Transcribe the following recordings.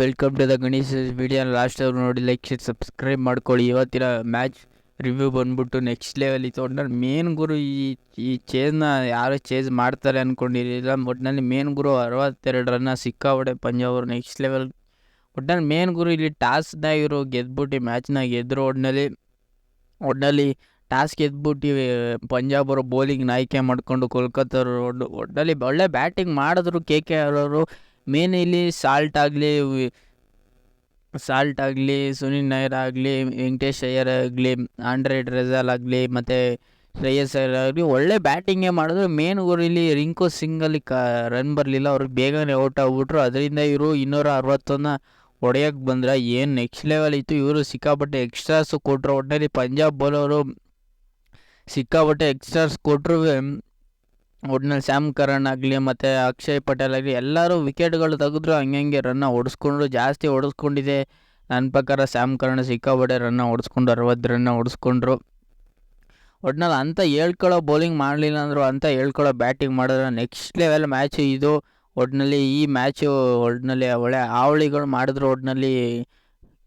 Welcome to the Ganesh video. Last ಅವ್ರು ನೋಡಿ like share subscribe ಮಾಡ್ಕೊಳ್ಳಿ. ಇವತ್ತಿನ ಮ್ಯಾಚ್ ರಿವ್ಯೂ ಬಂದ್ಬಿಟ್ಟು ನೆಕ್ಸ್ಟ್ ಲೆವೆಲ್ ಇತ್ತು. ಒಟ್ಟಿನಲ್ಲಿ ಮೇನ್ ಗುರು ಈ ಚೇಸ್ನ ಯಾರು ಚೇಸ್ ಮಾಡ್ತಾರೆ ಅಂದ್ಕೊಂಡಿರಲಿಲ್ಲ. ಒಟ್ಟಿನಲ್ಲಿ ಮೇನ್ ಗುರು 62 ರನ್ನ ಸಿಕ್ಕಾಪಟ್ಟೆ ಪಂಜಾಬ್ ಅವರು ನೆಕ್ಸ್ಟ್ ಲೆವೆಲ್. ಒಟ್ಟಿನಲ್ಲಿ ಮೇನ್ ಗುರು ಇಲ್ಲಿ ಟಾಸ್ನ ಇವರು ಗೆದ್ಬಿಟ್ಟು ಮ್ಯಾಚ್ನ ಗೆದ್ದರು. ಒಟ್ಟಿನಲ್ಲಿ ಟಾಸ್ ಗೆದ್ಬಿಟ್ಟು ಪಂಜಾಬ್ ಅವರು ಬೌಲಿಂಗ್ನ ಆಯ್ಕೆ ಮಾಡಿಕೊಂಡು ಕೋಲ್ಕತ್ತಾ ಅವರು ಒಟ್ಟಿನಲ್ಲಿ ಒಳ್ಳೆ ಬ್ಯಾಟಿಂಗ್ ಮಾಡಿದ್ರು. KKR ಅವರು ಮೇನ್ ಇಲ್ಲಿ ಸಾಲ್ಟ್ ಆಗಲಿ ಸುನಿಲ್ ನಾಯರ್ ಆಗಲಿ, ವೆಂಕಟೇಶ್ ಅಯ್ಯರ್ ಆಗಲಿ, ಆಂಡ್ರೆ ರೆಜಾಲ್ ಆಗಲಿ ಮತ್ತು ಶ್ರೇಯಸ್ ಅಯ್ಯರ್ ಆಗಲಿ ಒಳ್ಳೆ ಬ್ಯಾಟಿಂಗೇ ಮಾಡಿದ್ರು. ಮೇನ್ ಗುರು ಇಲ್ಲಿ ರಿಂಕು ಸಿಂಗಲ್ಲಿ ರನ್ ಬರಲಿಲ್ಲ, ಅವ್ರಿಗೆ ಬೇಗನೆ ಔಟ್ ಆಗ್ಬಿಟ್ರು. ಅದರಿಂದ ಇವರು 261 ಹೊಡೆಯೋಕ್ಕೆ ಬಂದ್ರೆ ಏನು ನೆಕ್ಸ್ಟ್ ಲೆವೆಲ್ ಇತ್ತು. ಇವರು ಸಿಕ್ಕಾಪಟ್ಟೆ ಎಕ್ಸ್ಟ್ರಾಸು ಕೊಟ್ಟರು. ಒಟ್ಟಿನಲ್ಲಿ ಪಂಜಾಬ್ ಬೌಲರು ಸಿಕ್ಕಾಪಟ್ಟೆ ಎಕ್ಸ್ಟ್ರಾಸ್ ಕೊಟ್ಟರು. ಒಟ್ಟಿನಲ್ಲಿ ಸ್ಯಾಮ್ ಕರಣ್ ಆಗಲಿ ಮತ್ತು ಅಕ್ಷಯ್ ಪಟೇಲ್ ಆಗಲಿ ಎಲ್ಲರೂ ವಿಕೆಟ್ಗಳು ತೆಗೆದ್ರು. ಹಂಗೆ ರನ್ನ ಹೊಡೆಸ್ಕೊಂಡ್ರು. ಜಾಸ್ತಿ ಹೊಡೆಸ್ಕೊಂಡಿದೆ ನನ್ನ ಪ್ರಕಾರ ಸ್ಯಾಮ್ ಕರಣ್ ಸಿಕ್ಕಾಪಟ್ಟೆ ರನ್ನ ಹೊಡೆಸ್ಕೊಂಡು 60 ರನ್ನ ಹೊಡೆಸ್ಕೊಂಡ್ರು. ಒಟ್ಟಿನಲ್ಲಿ ಅಂಥ ಹೇಳ್ಕೊಳ್ಳೋ ಬೌಲಿಂಗ್ ಮಾಡಲಿಲ್ಲ ಅಂದರು, ಅಂಥ ಹೇಳ್ಕೊಳ್ಳೋ ಬ್ಯಾಟಿಂಗ್ ಮಾಡಿದ್ರೆ ನೆಕ್ಸ್ಟ್ ಲೆವೆಲ್ ಮ್ಯಾಚು ಇದು. ಒಟ್ಟಿನಲ್ಲಿ ಈ ಮ್ಯಾಚು ಒಟ್ಟಿನಲ್ಲಿ ಒಳ್ಳೆ ಹಾವಳಿಗಳು ಮಾಡಿದ್ರು. ಒಟ್ಟಿನಲ್ಲಿ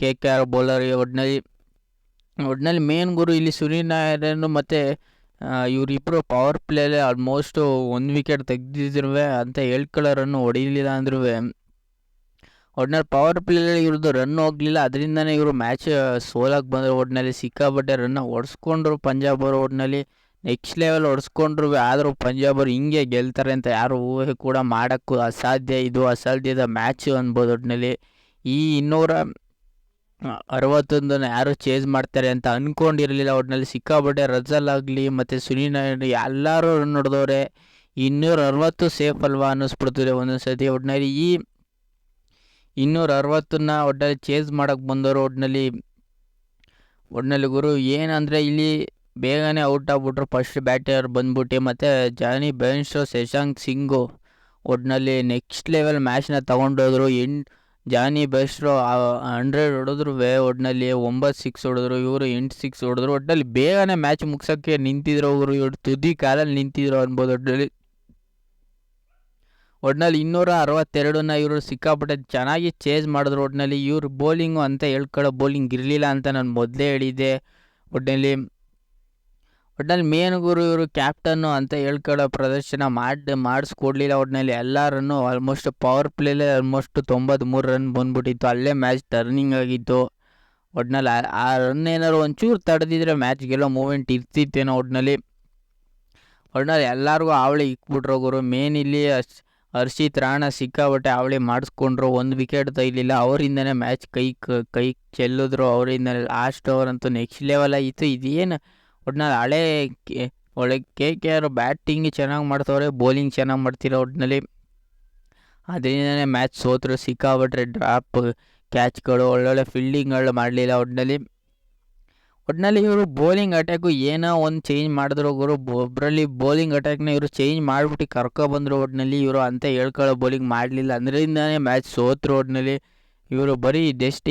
KKR ಬೌಲರಿಗೆ ಒಟ್ಟಿನಲ್ಲಿ ಮೇನ್ ಗುರು ಇಲ್ಲಿ ಸುನಿಲ್ ನಾಯರ್ ಮತ್ತು ಇವರಿಬ್ಬರು ಪವರ್ ಪ್ಲೇಲಿ ಆಲ್ಮೋಸ್ಟ್ 1 ವಿಕೆಟ್ ತೆಗೆದಿದ್ರು ಅಂತ ಹೇಳ್ಕೊಳ್ಳೋ ರನ್ನು ಹೊಡಿಲಿಲ್ಲ ಅಂದ್ರೂ ಒಟ್ಟಿನಲ್ಲಿ ಪವರ್ ಪ್ಲೇಲಿ ಇವ್ರದ್ದು ರನ್ ಹೋಗಲಿಲ್ಲ. ಅದರಿಂದನೇ ಇವರು ಮ್ಯಾಚ್ ಸೋಲಕ್ಕೆ ಬಂದರು. ಒಟ್ಟಿನಲ್ಲಿ ಸಿಕ್ಕಾಪಟ್ಟೆ ರನ್ನ ಹೊಡೆಸ್ಕೊಂಡ್ರು ಪಂಜಾಬ್ ಅವರು. ಒಟ್ಟಿನಲ್ಲಿ ನೆಕ್ಸ್ಟ್ ಲೆವೆಲ್ ಹೊಡೆಸ್ಕೊಂಡ್ರು. ಆದರೂ ಪಂಜಾಬ್ ಅವರು ಹಿಂಗೆ ಗೆಲ್ತಾರೆ ಅಂತ ಯಾರು ಊಹೆ ಕೂಡ ಮಾಡೋಕ್ಕೂ ಅಸಾಧ್ಯ. ಇದು ಅಸಾಧ್ಯದ ಮ್ಯಾಚು ಅನ್ಬೋದು. ಒಟ್ಟಿನಲ್ಲಿ ಈ 261 ಯಾರು ಚೇಸ್ ಮಾಡ್ತಾರೆ ಅಂತ ಅಂದ್ಕೊಂಡಿರಲಿಲ್ಲ. ಒಟ್ಟಿನಲ್ಲಿ ಸಿಕ್ಕಾಪಟ್ಟೆ ರಜಲ್ ಆಗಲಿ ಮತ್ತು ಸುನಿಲ್ ನಾಯರ್ ಎಲ್ಲರೂ ರನ್ ಹೊಡೆದವ್ರೆ. 260 ಸೇಫ್ ಅಲ್ವಾ ಅನ್ನಿಸ್ಬಿಡ್ತದೆ ಒಂದೊಂದು ಸತಿ. ಒಟ್ಟಿನಲ್ಲಿ ಈ 260ನ್ನ ಒಟ್ಟಿನಲ್ಲಿ ಚೇಸ್ ಮಾಡೋಕ್ಕೆ ಬಂದವರು. ಒಟ್ಟಿನಲ್ಲಿ ಗುರು ಏನಂದರೆ ಇಲ್ಲಿ ಬೇಗನೆ ಔಟ್ ಆಗ್ಬಿಟ್ರು ಫಸ್ಟ್ ಬ್ಯಾಟರ್ ಬಂದ್ಬಿಟ್ಟು. ಮತ್ತು ಜಾನಿ ಬೇರ್ನ್ಸ್ಟೋ, ಶಶಾಂಕ್ ಸಿಂಗು ಒಟ್ಟಿನಲ್ಲಿ ನೆಕ್ಸ್ಟ್ ಲೆವೆಲ್ ಮ್ಯಾಚ್ನ ತೊಗೊಂಡೋದ್ರು. ಜಾನಿ ಬೇರ್ನ್ಸ್ಟೋ 100 ಹೊಡೆದ್ರು. ಒಟ್ಟಿನಲ್ಲಿ 9 6 ಹೊಡೆದ್ರು. ಇವರು 8 6 ಹೊಡೆದ್ರು. ಒಟ್ಟಿನಲ್ಲಿ ಬೇಗನೆ ಮ್ಯಾಚ್ ಮುಗ್ಸೋಕ್ಕೆ ನಿಂತಿದ್ರು. ಇವರು ತುದಿ ಕಾಲಲ್ಲಿ ನಿಂತಿದ್ರು ಅನ್ಬೋದು. ಒಟ್ಟಿನಲ್ಲಿ 262ನ್ನ ಇವರು ಸಿಕ್ಕಾಪಟ್ಟೆ ಚೆನ್ನಾಗಿ ಚೇಸ್ ಮಾಡಿದ್ರು. ಒಟ್ಟಿನಲ್ಲಿ ಇವ್ರ ಬೌಲಿಂಗು ಅಂತ ಹೇಳ್ಕೊಳ್ಳೋ ಬೌಲಿಂಗ್ ಇರಲಿಲ್ಲ ಅಂತ ನಾನು ಮೊದಲೇ ಹೇಳಿದ್ದೆ. ಒಟ್ಟಿನಲ್ಲಿ ಮೇನ್ ಗುರು ಇವರು ಕ್ಯಾಪ್ಟನ್ನು ಅಂತ ಹೇಳ್ಕೊಳ್ಳೋ ಪ್ರದರ್ಶನ ಮಾಡಿಸ್ಕೊಡ್ಲಿಲ್ಲ. ಒಟ್ಟಿನಲ್ಲಿ ಎಲ್ಲರನ್ನು ಆಲ್ಮೋಸ್ಟ್ ಪವರ್ ಪ್ಲೇಲೇ ಆಲ್ಮೋಸ್ಟ್ 93 ರನ್ ಬಂದ್ಬಿಟ್ಟಿತ್ತು. ಅಲ್ಲೇ ಮ್ಯಾಚ್ ಟರ್ನಿಂಗ್ ಆಗಿತ್ತು. ಒಟ್ಟಿನಲ್ಲಿ ಆ ರನ್ ಏನಾದ್ರು ಒಂಚೂರು ತಡೆದಿದ್ರೆ ಮ್ಯಾಚ್ ಗೆಲ್ಲೋ ಮೂಮೆಂಟ್ ಇರ್ತಿತ್ತೇನೋ. ಒಟ್ಟಿನಲ್ಲಿ ಎಲ್ಲರಿಗೂ ಹಾವಳಿ ಇಕ್ಬಿಟ್ರು ಗುರು. ಮೇನ್ ಇಲ್ಲಿ ಹರ್ಷಿತ್ ರಾಣಾ ಸಿಕ್ಕಾಪಟ್ಟೆ ಹಾವಳಿ ಮಾಡಿಸ್ಕೊಂಡ್ರು. 1 ವಿಕೆಟ್ ತೆಗಿಲಿಲ್ಲ. ಅವರಿಂದನೇ ಮ್ಯಾಚ್ ಕೈ ಚೆಲ್ಲಿದ್ರು. ಅವರಿಂದ ಲಾಸ್ಟ್ ಓವರ್ ಅಂತೂ ನೆಕ್ಸ್ಟ್ ಲೆವೆಲ್ ಆಯಿತು. ಇದೇನು ಒಟ್ಟಿನಲ್ಲಿ ಒಳ್ಳೆ KKR ಬ್ಯಾಟಿಂಗ್ ಚೆನ್ನಾಗಿ ಮಾಡ್ತವ್ರೆ, ಬೌಲಿಂಗ್ ಚೆನ್ನಾಗಿ ಮಾಡ್ತಿರೋ. ಒಟ್ಟಿನಲ್ಲಿ ಅದರಿಂದನೇ ಮ್ಯಾಚ್ ಸೋತರು. ಸಿಕ್ಕಾಪಟ್ಟೆ ಡ್ರಾಪ್ ಕ್ಯಾಚ್ಗಳು, ಒಳ್ಳೊಳ್ಳೆ ಫೀಲ್ಡಿಂಗ್ಗಳು ಮಾಡಲಿಲ್ಲ. ಒಟ್ಟಿನಲ್ಲಿ ಇವರು ಬೌಲಿಂಗ್ ಅಟ್ಯಾಕು ಏನೋ ಒಂದು ಚೇಂಜ್ ಮಾಡಿದ್ರು ಗುರು. ಒಬ್ಬರಲ್ಲಿ ಬೌಲಿಂಗ್ ಅಟ್ಯಾಕ್ನ ಇವರು ಚೇಂಜ್ ಮಾಡಿಬಿಟ್ಟು ಕರ್ಕೊಬಂದರು. ಒಟ್ಟಿನಲ್ಲಿ ಇವರು ಅಂತ ಹೇಳ್ಕೊಳ್ಳೋ ಬೌಲಿಂಗ್ ಮಾಡಲಿಲ್ಲ. ಅದರಿಂದನೇ ಮ್ಯಾಚ್ ಸೋತರು. ಒಟ್ಟಿನಲ್ಲಿ ಇವರು ಬರೀ ಜಸ್ಟ್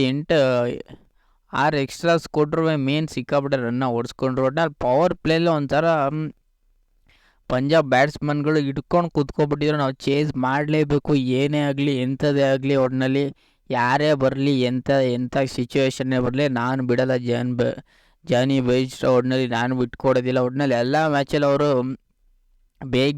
6 ಎಕ್ಸ್ಟ್ರಾಸ್ ಕೊಟ್ಟರು. ಮೇನ್ ಸಿಕ್ಕಾಪಟ್ಟೆ ರನ್ನ ಓಡಿಸ್ಕೊಂಡ್ರು. ಒಟ್ಟಿನಲ್ಲಿ ಪವರ್ ಪ್ಲೇಲಿ ಒಂಥರ ಪಂಜಾಬ್ ಬ್ಯಾಟ್ಸ್ಮನ್ಗಳು ಇಟ್ಕೊಂಡು ಕೂತ್ಕೊಬಿಟ್ಟಿದ್ರು. ನಾವು ಚೇಸ್ ಮಾಡಲೇಬೇಕು, ಏನೇ ಆಗಲಿ ಎಂಥದೇ ಆಗಲಿ. ಒಟ್ಟಿನಲ್ಲಿ ಯಾರೇ ಬರಲಿ, ಎಂಥ ಸಿಚುವೇಶನ್ನೇ ಬರಲಿ, ನಾನು ಬಿಡಲ್ಲ ಜಾನಿ ಬೇರ್ನ್ಸ್ಟೋ. ಒಟ್ಟಿನಲ್ಲಿ ನಾನು ಬಿಟ್ಕೊಡೋದಿಲ್ಲ. ಒಟ್ಟಿನಲ್ಲಿ ಎಲ್ಲ ಮ್ಯಾಚಲ್ಲಿ ಅವರು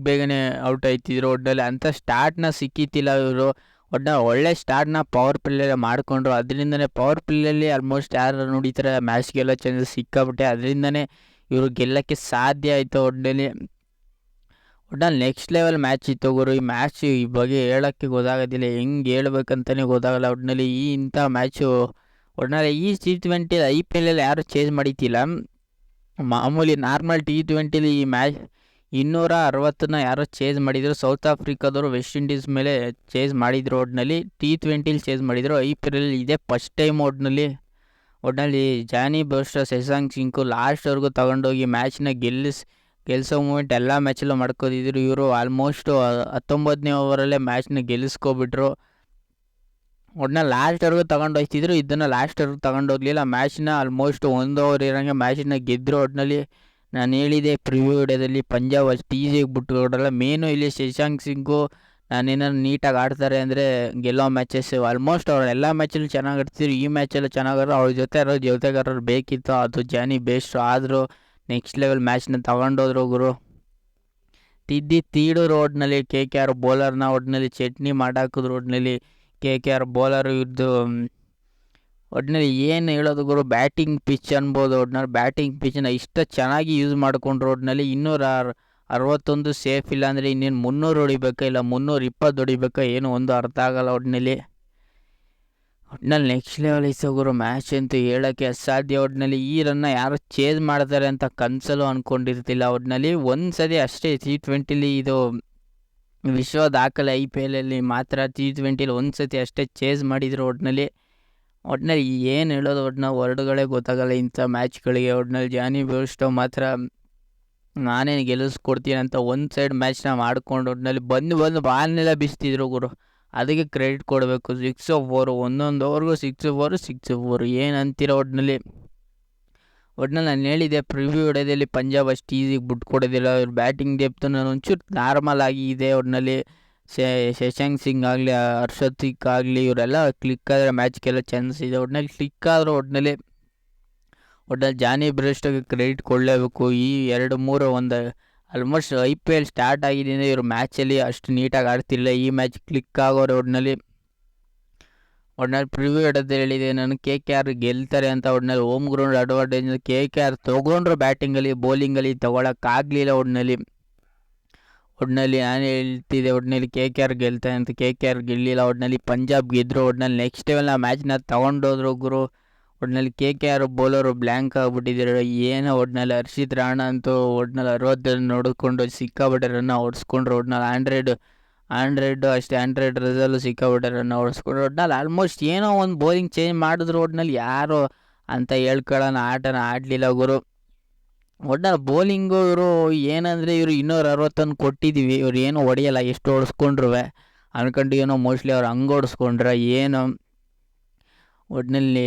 ಬೇಗನೆ ಔಟ್ ಆಯ್ತಿದ್ರು. ಒಟ್ಟಿನಲ್ಲಿ ಅಂಥ ಸ್ಟಾರ್ಟ್ನ ಸಿಕ್ಕಿತ್ತಿಲ್ಲ ಇವರು. ಒಟ್ಟಿನಲ್ಲಿ ಒಳ್ಳೆ ಸ್ಟಾರ್ಟ್ನ ಪವರ್ ಪ್ಲೇಯಲ್ಲಿ ಮಾಡಿಕೊಂಡ್ರು. ಅದರಿಂದನೇ ಪವರ್ ಪ್ಲೇಯಲ್ಲಿ ಆಲ್ಮೋಸ್ಟ್ ಯಾರು ನೋಡಿತಾರೆ ಮ್ಯಾಚ್ ಗೆಲ್ಲೋ ಚಾನ್ಸಸ್ ಸಿಕ್ಕಾಬಿಟ್ಟೆ. ಅದರಿಂದನೇ ಇವರು ಗೆಲ್ಲೋಕ್ಕೆ ಸಾಧ್ಯ ಆಯಿತು. ಒಟ್ಟಿನಲ್ಲಿ ನೆಕ್ಸ್ಟ್ ಲೆವೆಲ್ ಮ್ಯಾಚ್ ಇತ್ತು ಗುರು. ಈ ಮ್ಯಾಚ್ ಈ ಬಗ್ಗೆ ಹೇಳೋಕ್ಕೆ ಗೊತ್ತಾಗೋದಿಲ್ಲ, ಹೆಂಗೆ ಹೇಳ್ಬೇಕಂತಲೇ ಗೊತ್ತಾಗಲ್ಲ. ಒಟ್ಟಿನಲ್ಲಿ ಇಂಥ ಮ್ಯಾಚು ಒಟ್ಟಿನಲ್ಲಿ ಈ T20 IPL ಯಾರು ಚೇಂಜ್ ಮಾಡಿತಿಲ್ಲ. ಮಾಮೂಲಿ ನಾರ್ಮಲ್ T20 ಈ ಮ್ಯಾಚ್ 260ನ್ನ ಯಾರೋ ಚೇಂಜ್ ಮಾಡಿದರು. ಸೌತ್ ಆಫ್ರಿಕಾದವರು ವೆಸ್ಟ್ ಇಂಡೀಸ್ ಮೇಲೆ ಚೇಂಜ್ ಮಾಡಿದರು. ಒಟ್ಟಿನಲ್ಲಿ T20 ಚೇಂಜ್ ಮಾಡಿದರು. IPL ಇದೇ ಫಸ್ಟ್ ಟೈಮ್. ಒಟ್ಟಿನಲ್ಲಿ ಜಾನಿ ಬೇರ್ನ್ಸ್ಟೋ, ಶಶಾಂಕ್ ಸಿಂಗ್ ಲಾಸ್ಟ್ವರೆಗೂ ತಗೊಂಡೋಗಿ ಮ್ಯಾಚ್ನ ಗೆಲ್ಲಿಸೋ ಮೂಮೆಂಟ್ ಎಲ್ಲ ಮ್ಯಾಚಲ್ಲೂ ಮಾಡ್ಕೋದಿದ್ರು. ಇವರು ಆಲ್ಮೋಸ್ಟ್ 19ನೇ ಓವರಲ್ಲೇ ಮ್ಯಾಚ್ನ ಗೆಲ್ಲಿಸ್ಕೊಬಿಟ್ರು. ಒಟ್ಟಿನಲ್ಲಿ ಲಾಸ್ಟ್ವರೆಗೂ ತಗೊಂಡೋಗ್ತಿದ್ರು. ಇದನ್ನು ಲಾಸ್ಟ್ವರೆಗೂ ತಗೊಂಡೋಗ್ಲಿಲ್ಲ. ಮ್ಯಾಚ್ನ ಆಲ್ಮೋಸ್ಟ್ 1 ಓವರ್ ಇರೋಂಗೆ ಮ್ಯಾಚ್ನ ಗೆದ್ದರು. ಒಟ್ಟಿನಲ್ಲಿ ನಾನು ಹೇಳಿದೆ ಪ್ರಿವ್ಯೂ ವಿಡಿಯೋದಲ್ಲಿ, ಪಂಜಾಬ್ ಅಷ್ಟು ಈಸಿಯಾಗಿ ಬಿಟ್ಟುಕೊಡಲ್ಲ. ಮೇನು ಇಲ್ಲಿ ಶಶಾಂಕ್ ಸಿಂಗು ನಾನೇನಾದ್ರು ನೀಟಾಗಿ ಆಡ್ತಾರೆ ಅಂದರೆ ಗೆಲ್ಲೋ ಮ್ಯಾಚಸ್ ಆಲ್ಮೋಸ್ಟ್ ಅವ್ರು ಎಲ್ಲ ಮ್ಯಾಚಲ್ಲೂ ಚೆನ್ನಾಗಿ ಆಡ್ತಿದ್ರು. ಈ ಮ್ಯಾಚಲ್ಲೂ ಚೆನ್ನಾಗಾದ್ರು. ಅವ್ರ ಜೊತೆ ಯಾರೋ ಜೊತೆಗಾರರು ಬೇಕಿತ್ತು, ಅದು ಜಾನಿ ಬೇಸ್ಟು. ಆದರೂ ನೆಕ್ಸ್ಟ್ ಲೆವೆಲ್ ಮ್ಯಾಚ್ನ ತಗೊಂಡೋದ್ರು ಗುರು. ತೀಡು ಒಟ್ಟಿನಲ್ಲಿ KKR ಬೌಲರ್ನ ಒಟ್ಟಿನಲ್ಲಿ ಚಟ್ನಿ ಮಾಡಾಕಿದ್ರು. ಒಟ್ಟಿನಲ್ಲಿ KKR ಬೌಲರು ಇದ್ದು ಒಟ್ಟಿನಲ್ಲಿ ಏನು ಹೇಳೋದು ಗುರು, ಬ್ಯಾಟಿಂಗ್ ಪಿಚ್ ಅನ್ಬೋದು. ಒಟ್ಟಿನಲ್ಲಿ ಬ್ಯಾಟಿಂಗ್ ಪಿಚ್ನ ಇಷ್ಟ ಚೆನ್ನಾಗಿ ಯೂಸ್ ಮಾಡಿಕೊಂಡ್ರು. ಒಟ್ಟಿನಲ್ಲಿ 261 ಸೇಫ್, ಇಲ್ಲ ಅಂದರೆ ಇನ್ನೇನು 300 ಹೊಡಿಬೇಕಾ ಇಲ್ಲ 320 ಹೊಡಿಬೇಕಾ ಏನು ಒಂದು ಅರ್ಥ ಆಗಲ್ಲ. ಒಟ್ಟಿನಲ್ಲಿ ನೆಕ್ಸ್ಟ್ ಲೆವೆಲ್ ಇತ್ತು ಗುರು ಮ್ಯಾಚ್ ಅಂತೂ ಹೇಳೋಕ್ಕೆ ಅಸಾಧ್ಯ. ಒಟ್ಟಿನಲ್ಲಿ ಈ ರನ್ನ ಯಾರು ಚೇಸ್ ಮಾಡ್ತಾರೆ ಅಂತ ಕನಸಲ್ಲೂ ಅಂದ್ಕೊಂಡಿರ್ತಿಲ್ಲ. ಒಟ್ಟಿನಲ್ಲಿ ಒಂದು ಸತಿ ಅಷ್ಟೇ T20ಲಿ ಇದು ವಿಶ್ವ ದಾಖಲೆ IPLಲ್ಲಿ ಮಾತ್ರ T20ಲಿ ಒಂದು ಸತಿ ಅಷ್ಟೇ ಚೇಸ್ ಮಾಡಿದ್ರು. ಒಟ್ಟಿನಲ್ಲಿ ಏನು ಹೇಳೋದು, ಒಟ್ಟಿನಲ್ಲಿ ವರ್ಡ್ಗಳೇ ಗೊತ್ತಾಗಲ್ಲ ಇಂಥ ಮ್ಯಾಚ್ಗಳಿಗೆ. ಒಟ್ಟಿನಲ್ಲಿ ಜಾನಿ ಬೇರ್ಸ್ಟೋ ಮಾತ್ರ ನಾನೇ ಗೆಲ್ಲಿಸ್ಕೊಡ್ತೀನಿ ಅಂತ ಒಂದು ಸೈಡ್ ಮ್ಯಾಚ್ನ ಮಾಡ್ಕೊಂಡು ಒಟ್ಟಿನಲ್ಲಿ ಬಂದು ಬಾಲ್ನೆಲ್ಲ ಬೀಸ್ತಿದ್ರು ಗುರು. ಅದಕ್ಕೆ ಕ್ರೆಡಿಟ್ ಕೊಡಬೇಕು. 6 ಓವರ್, ಒಂದೊಂದು ಓವರ್ಗೂ 6 ಓವರ್ ಏನು ಅಂತೀರ. ಒಟ್ಟಿನಲ್ಲಿ ನಾನು ಹೇಳಿದೆ ಪ್ರಿವ್ಯೂ ಹೊಡೆದಲ್ಲಿ ಪಂಜಾಬ್ ಅಷ್ಟು ಈಸಿಗೆ ಬಿಟ್ಕೊಡೋದಿಲ್ಲ. ಇವ್ರ ಬ್ಯಾಟಿಂಗ್ ಡೆಪ್ತು ನಾನು ಒಂಚೂರು ನಾರ್ಮಲ್ ಆಗಿ ಇದೆ. ಒಟ್ಟಿನಲ್ಲಿ ಶಶಾಂಕ್ ಸಿಂಗ್ ಆಗಲಿ, ಹರ್ಷದೀಪ್ ಆಗಲಿ, ಇವರೆಲ್ಲ ಕ್ಲಿಕ್ ಆದರೆ ಮ್ಯಾಚ್ಗೆಲ್ಲ ಚಾನ್ಸ್ ಇದೆ. ಒಟ್ಟಿನಲ್ಲಿ ಕ್ಲಿಕ್ ಆದರೂ ಒಟ್ಟಿನಲ್ಲಿ ಜಾನಿ ಬೇರ್ಸ್ಟೋಗೆ ಕ್ರೆಡಿಟ್ ಕೊಡಲೇಬೇಕು. ಈ 2-3 ಒಂದು ಆಲ್ಮೋಸ್ಟ್ IPL ಸ್ಟಾರ್ಟ್ ಆಗಿದ್ದರಿಂದ ಇವರು ಮ್ಯಾಚಲ್ಲಿ ಅಷ್ಟು ನೀಟಾಗಿ ಆಡ್ತಿಲ್ಲ. ಈ ಮ್ಯಾಚ್ ಕ್ಲಿಕ್ ಆಗೋರು. ಒಟ್ಟಿನಲ್ಲಿ ಪ್ರಿವ್ಯೂ ಇಡೋದು ಹೇಳಿದೆ ನಾನು KKR ಗೆಲ್ತಾರೆ ಅಂತ. ಒಟ್ಟಿನಲ್ಲಿ ಹೋಮ್ ಗ್ರೌಂಡ್ ಅಡ್ವಾಂಟೇಜ್ KKR ತೊಗೊಂಡ್ರು. ಬ್ಯಾಟಿಂಗಲ್ಲಿ ಬೌಲಿಂಗಲ್ಲಿ ತೊಗೊಳಕ್ಕಾಗಲಿಲ್ಲ. ಒಟ್ಟಿನಲ್ಲಿ ನಾನು ಹೇಳ್ತಿದ್ದೆ ಒಟ್ಟಿನಲ್ಲಿ KKR ಗೆಲ್ತಾರೆ ಅಂತ. KKR ಗೆಲ್ಲಿಲ್ಲ. ಒಟ್ಟಿನಲ್ಲಿ ಪಂಜಾಬ್ ಗೆದ್ದರು. ಒಟ್ಟಿನಲ್ಲಿ ನೆಕ್ಸ್ಟ್ ಲೆವೆಲ್ ಮ್ಯಾಚ್ನ ತೊಗೊಂಡೋದ್ರು ಗುರು. ಒಟ್ಟಿನಲ್ಲಿ KKR ಬೌಲರು ಬ್ಲ್ಯಾಂಕ್ ಆಗಿಬಿಟ್ಟಿದ್ದಾರೆ ಏನೋ. ಒಟ್ಟಿನಲ್ಲಿ ಹರ್ಷಿತ್ ರಾಣಾ ಅಂತೂ ಒಟ್ಟಿನಲ್ಲಿ 60 ನೋಡಿಕೊಂಡು ಸಿಕ್ಕಾಪಟ್ಟೆ ರನ್ನ ಹೊಡ್ಸ್ಕೊಂಡ್ರು. ಒಟ್ಟಿನಲ್ಲಿ 100 ಅಷ್ಟೇ, 100 ರಸಲ್ಲೂ ಸಿಕ್ಕಾಪಟ್ಟೆ ರನ್ನ ಹೊಡ್ಸ್ಕೊಂಡ್ರು. ಒಟ್ಟಿನಲ್ಲಿ ಆಲ್ಮೋಸ್ಟ್ ಏನೋ ಒಂದು ಬೌಲಿಂಗ್ ಚೇಂಜ್ ಮಾಡಿದ್ರು. ಒಟ್ಟಿನಲ್ಲಿ ಯಾರು ಅಂತ ಹೇಳ್ಕೊಳ್ಳೋಣ ಆಟನ ಆಡಲಿಲ್ಲ ಗುರು. ಒಟ್ಟಿನಲ್ಲಿ ಬೌಲಿಂಗು ಇವರು ಏನಂದರೆ ಇವರು 261 ಕೊಟ್ಟಿದ್ದೀವಿ, ಇವ್ರು ಏನೋ ಹೊಡೆಯಲ್ಲ ಎಷ್ಟು ಹೊಡ್ಸ್ಕೊಂಡ್ರು ಅನ್ಕೊಂಡು. ಏನೋ ಮೋಸ್ಟ್ಲಿ ಅವ್ರು ಹಂಗೆ ಹೊಡ್ಸ್ಕೊಂಡ್ರೆ ಏನು. ಒಟ್ಟಿನಲ್ಲಿ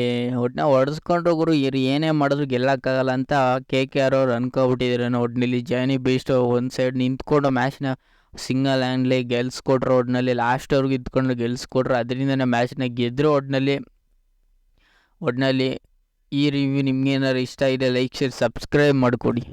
ಹೊಡೆಸ್ಕೊಂಡ್ರು ಗುರು. ಇವ್ರು ಏನೇ ಮಾಡಿದ್ರು ಗೆಲ್ಲಕ್ಕಾಗಲ್ಲ ಅಂತ KKR ಅವ್ರು ಅನ್ಕೊಬಿಟ್ಟಿದ್ರು. ಒಟ್ಟಿನಲ್ಲಿ ಜಾನಿ ಬೇಸ್ಟೋ ಒಂದು ಸೈಡ್ ನಿಂತ್ಕೊಂಡು ಮ್ಯಾಚ್ನ ಸಿಂಗಲ್ ಹ್ಯಾಂಡ್ಲಿ ಗೆಲ್ಸ್ಕೊಟ್ರು. ಒಟ್ಟಿನಲ್ಲಿ ಲಾಸ್ಟ್ವರೆಗೂ ಇದ್ಕೊಂಡು ಗೆಲ್ಸ್ಕೊಟ್ರು. ಅದರಿಂದನೇ ಮ್ಯಾಚ್ನ ಗೆದ್ದರು. ಒಟ್ಟಿನಲ್ಲಿ ಈ ರಿವ್ಯೂ ನಿಮ್ಗೇನಾದ್ರು ಇಷ್ಟ ಇದೆ ಲೈಕ್, ಶೇರ್, ಸಬ್ಸ್ಕ್ರೈಬ್ ಮಾಡಿಕೊಡಿ.